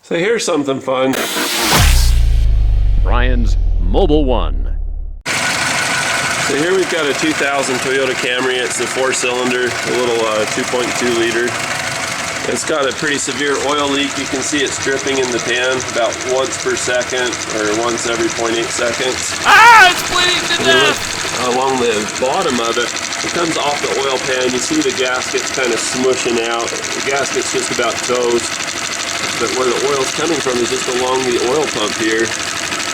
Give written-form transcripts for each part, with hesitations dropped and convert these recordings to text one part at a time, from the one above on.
So here's something fun. Brian's Mobile One. So here we've got a 2000 Toyota Camry. It's the 4-cylinder, a little 2.2 liter. It's got a pretty severe oil leak. You can see it's dripping in the pan about once per second or once every 0.8 seconds. Ah, it's bleeding to death! Along the bottom of it, it comes off the oil pan. You see the gasket's kind of smushing out. The gasket's just about toast. But where the oil's coming from is just along the oil pump here,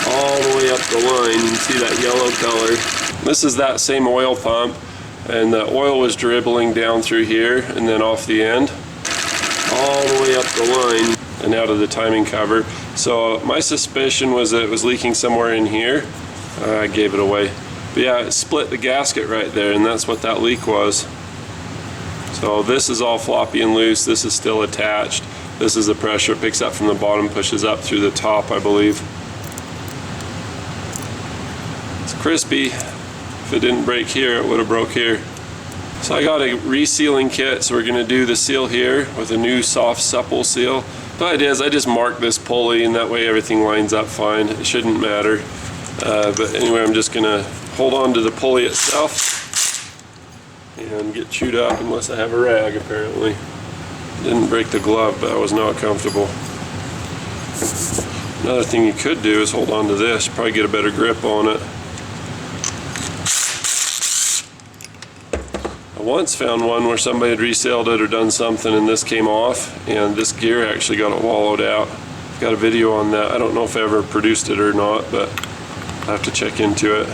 all the way up the line. You see that yellow color. This is that same oil pump, and the oil was dribbling down through here and then off the end, all the way up the line and out of the timing cover. So my suspicion was that it was leaking somewhere in here. I gave it away. But yeah, it split the gasket right there, and that's what that leak was. So this is all floppy and loose. This is still attached. This is the pressure. It picks up from the bottom, pushes up through the top, I believe. It's crispy. If it didn't break here, it would have broke here. So I got a resealing kit, so we're going to do the seal here with a new soft supple seal. The idea is I just mark this pulley, and that way everything lines up fine. It shouldn't matter. But anyway, I'm just going to hold on to the pulley itself and get chewed up unless I have a rag, apparently. Didn't break the glove, but I was not comfortable. Another thing you could do is hold on to this. Probably get a better grip on it. I once found one where somebody had resealed it or done something and this came off, and this gear actually got it wallowed out. I've got a video on that. I don't know if I ever produced it or not, but I have to check into it.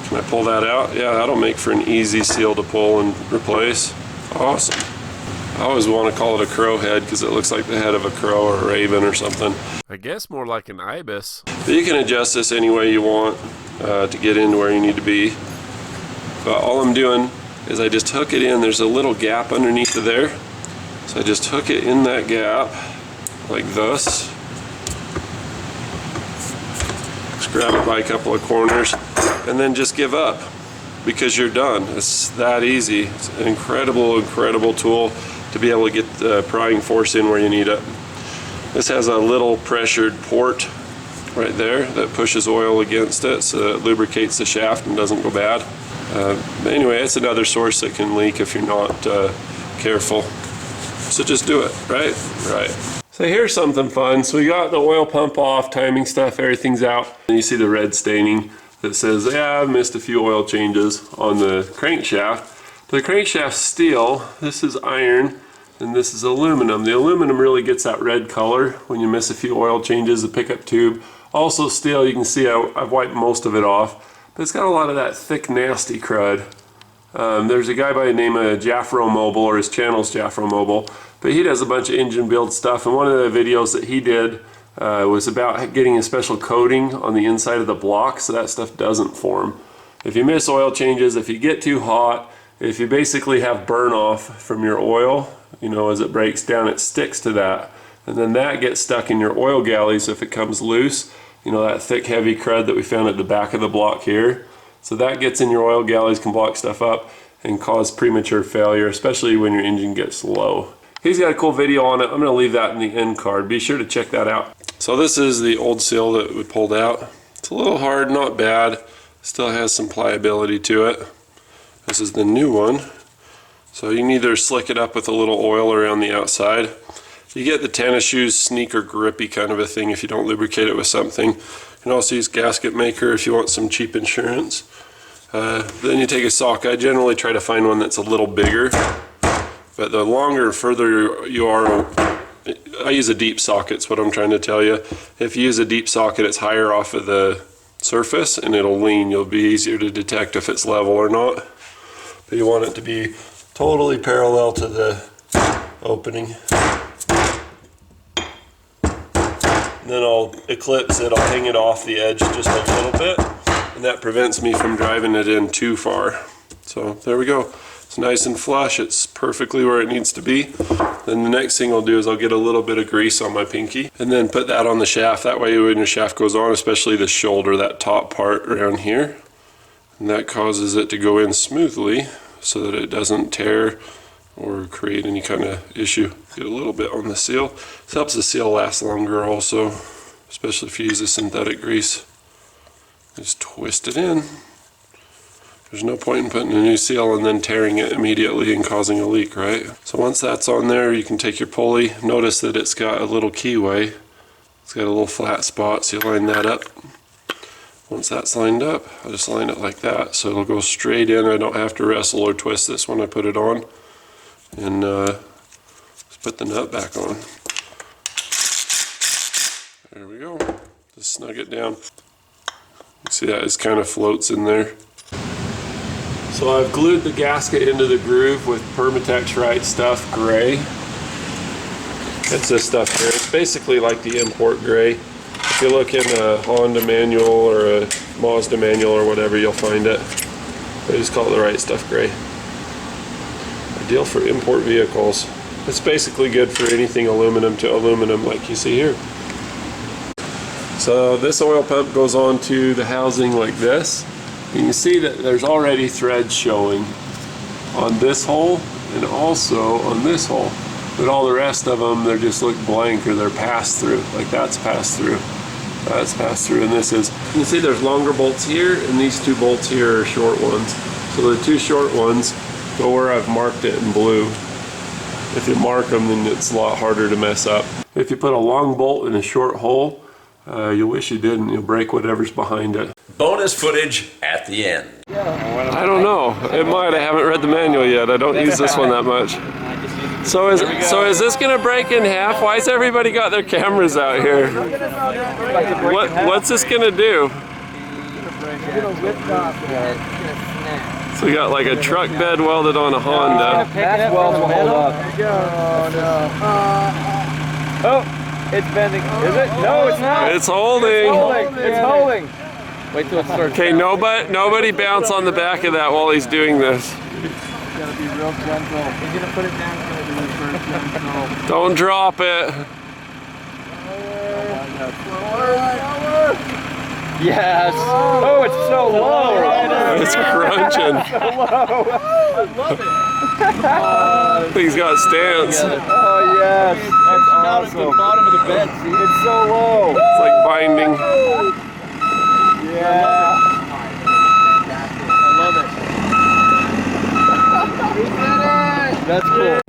Can I pull that out? Yeah, that'll make for an easy seal to pull and replace. Awesome. I always want to call it a crow head because it looks like the head of a crow or a raven or something. I guess more like an ibis. But you can adjust this any way you want to get into where you need to be. But all I'm doing is I just hook it in. There's a little gap underneath of there. So I just hook it in that gap like this. Just grab it by a couple of corners and then just give up because you're done. It's that easy. It's an incredible, incredible tool to be able to get the prying force in where you need it. This has a little pressured port right there that pushes oil against it so it lubricates the shaft and doesn't go bad. Anyway, it's another source that can leak if you're not careful. So just do it, right? Right. So here's something fun. So we got the oil pump off, timing stuff, everything's out. And you see the red staining that says, yeah, I missed a few oil changes on the crankshaft. The crankshaft's steel, this is iron, and this is aluminum. The aluminum really gets that red color when you miss a few oil changes, the pickup tube. Also steel, you can see I've wiped most of it off, but it's got a lot of that thick, nasty crud. There's a guy by the name of Jaffro Mobile, or his channel's Jaffro Mobile, but he does a bunch of engine build stuff, and one of the videos that he did was about getting a special coating on the inside of the block so that stuff doesn't form. If you miss oil changes, if you get too hot, if you basically have burn off from your oil, you know, as it breaks down, it sticks to that, and then that gets stuck in your oil galley. So if it comes loose, you know, that thick heavy crud that we found at the back of the block here, so that gets in your oil galleys, can block stuff up and cause premature failure, especially when your engine gets low. He's got a cool video on it. I'm going to leave that in the end card. Be sure to check that out. So this is the old seal that we pulled out. It's a little hard, not bad. Still has some pliability to it. This is the new one. So you can either slick it up with a little oil around the outside. You get the tennis shoes sneaker grippy kind of a thing if you don't lubricate it with something. You can also use gasket maker if you want some cheap insurance. Then you take a sock. I generally try to find one that's a little bigger, but the longer, further you are, I use a deep socket, is what I'm trying to tell you. If you use a deep socket, it's higher off of the surface and it'll lean. You'll be easier to detect if it's level or not. But you want it to be totally parallel to the opening. And then I'll eclipse it, I'll hang it off the edge just a little bit, and that prevents me from driving it in too far. So there we go. It's nice and flush, it's perfectly where it needs to be. Then the next thing I'll do is I'll get a little bit of grease on my pinky and then put that on the shaft. That way when your shaft goes on, especially the shoulder, that top part around here, and that causes it to go in smoothly so that it doesn't tear or create any kind of issue. Get a little bit on the seal. This helps the seal last longer also, especially if you use a synthetic grease. Just twist it in. There's no point in putting a new seal and then tearing it immediately and causing a leak, right? So once that's on there, you can take your pulley. Notice that it's got a little keyway. It's got a little flat spot, so you line that up. Once that's lined up, I just line it like that, so it'll go straight in. I don't have to wrestle or twist this when I put it on. And just put the nut back on. There we go. Just snug it down. You see that it kind of floats in there. So I've glued the gasket into the groove with Permatex Right Stuff Gray. It's this stuff here. It's basically like the import gray. If you look in a Honda manual or a Mazda manual or whatever, you'll find it. They just call it the Right Stuff Gray. Ideal for import vehicles. It's basically good for anything aluminum to aluminum like you see here. So this oil pump goes on to the housing like this. You can see that there's already threads showing on this hole and also on this hole. But all the rest of them, they just look blank or they're passed through. Like that's passed through. That's passed through, and this is. You can see there's longer bolts here, and these two bolts here are short ones. So the two short ones go where I've marked it in blue. If you mark them, then it's a lot harder to mess up. If you put a long bolt in a short hole, you'll wish you didn't. You'll break whatever's behind it. Bonus footage at the end. I don't know. It might. I haven't read the manual yet. I don't use this one that much. So is this gonna break in half? Why's everybody got their cameras out here? What's this gonna do? So we got like a truck bed welded on a Honda. That weld will hold up. Oh, it's bending. Is it? No, it's not. It's holding. It's holding. Wait till it starts. Okay, nobody bounce on the back of that while he's doing this. Gotta be real gentle. He's gonna put it down. Gentle. Don't drop it. Yes. Oh, it's so low. It's crunching. I love it. He's got stance. Oh yes. That's awesome. At the bottom of the bed. See? It's so low. It's like binding. Yeah. I love it. That's cool.